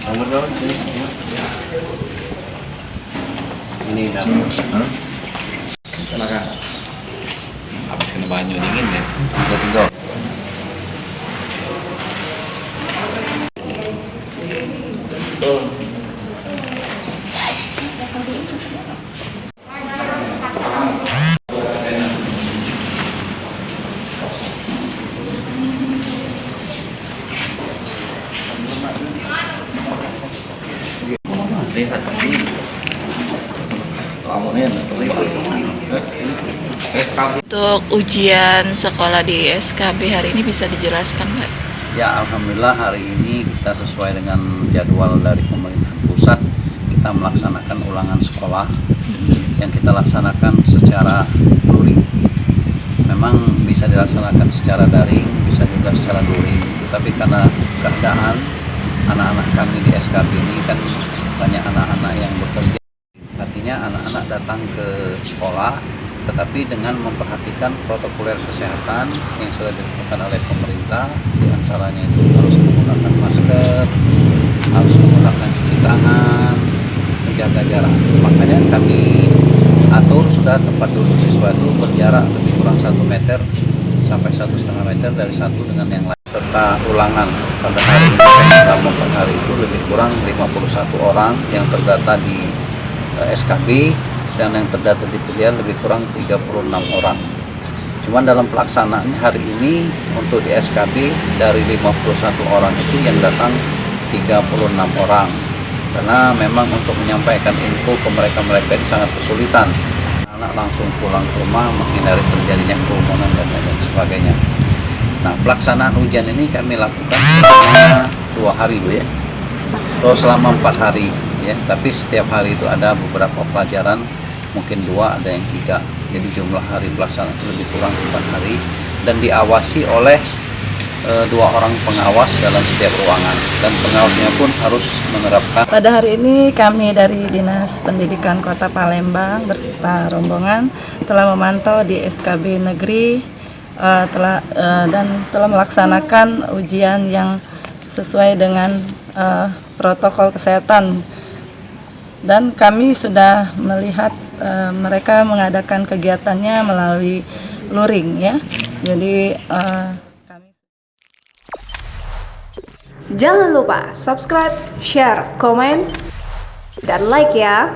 Nomor berapa sih? Ini dapat. Kenapa? Habis kena banyu dingin ya. Udah tinggal. Lihat tapi lamunnya terlibat. Untuk ujian sekolah di SKB hari ini bisa dijelaskan, Mbak? Ya, alhamdulillah hari ini kita sesuai dengan jadwal dari pemerintahan pusat, kita melaksanakan ulangan sekolah yang kita laksanakan secara luring. Memang bisa dilaksanakan secara daring, bisa juga secara luring, tetapi karena keadaan anak-anak kami di SKB ini kan banyak anak-anak yang bekerja, artinya anak-anak datang ke sekolah tetapi dengan memperhatikan protokoler kesehatan yang sudah ditetapkan oleh pemerintah, diantaranya itu harus menggunakan masker, harus menggunakan cuci tangan, menjaga jarak. Makanya kami atur sudah tempat duduk siswa itu berjarak lebih kurang 1 meter sampai 1,5 meter dari satu dengan yang lain. Serta ulangan pada hari ini dalam hari itu lebih kurang 51 orang yang terdata di SKB, dan yang terdata di pilihan lebih kurang 36 orang. Cuman dalam pelaksanaannya hari ini untuk di SKB dari 51 orang itu yang datang 36 orang. Karena memang untuk menyampaikan info ke mereka-mereka ini sangat kesulitan. Anak langsung pulang ke rumah menghindari terjadinya kerumunan dan lain sebagainya. Nah, pelaksanaan ujian ini kami lakukan selama 2 hari Bu ya. Atau selama 4 hari ya, tapi setiap hari itu ada beberapa pelajaran, mungkin 2, ada yang 3. Jadi jumlah hari pelaksanaan itu lebih kurang 4 hari dan diawasi oleh 2 orang pengawas dalam setiap ruangan, dan pengawasnya pun harus menerapkan. Pada hari ini kami dari Dinas Pendidikan Kota Palembang beserta rombongan telah memantau di SKB Negeri telah melaksanakan ujian yang sesuai dengan protokol kesehatan, dan kami sudah melihat mereka mengadakan kegiatannya melalui luring ya. Jadi Jangan lupa subscribe, share, komen, dan like ya.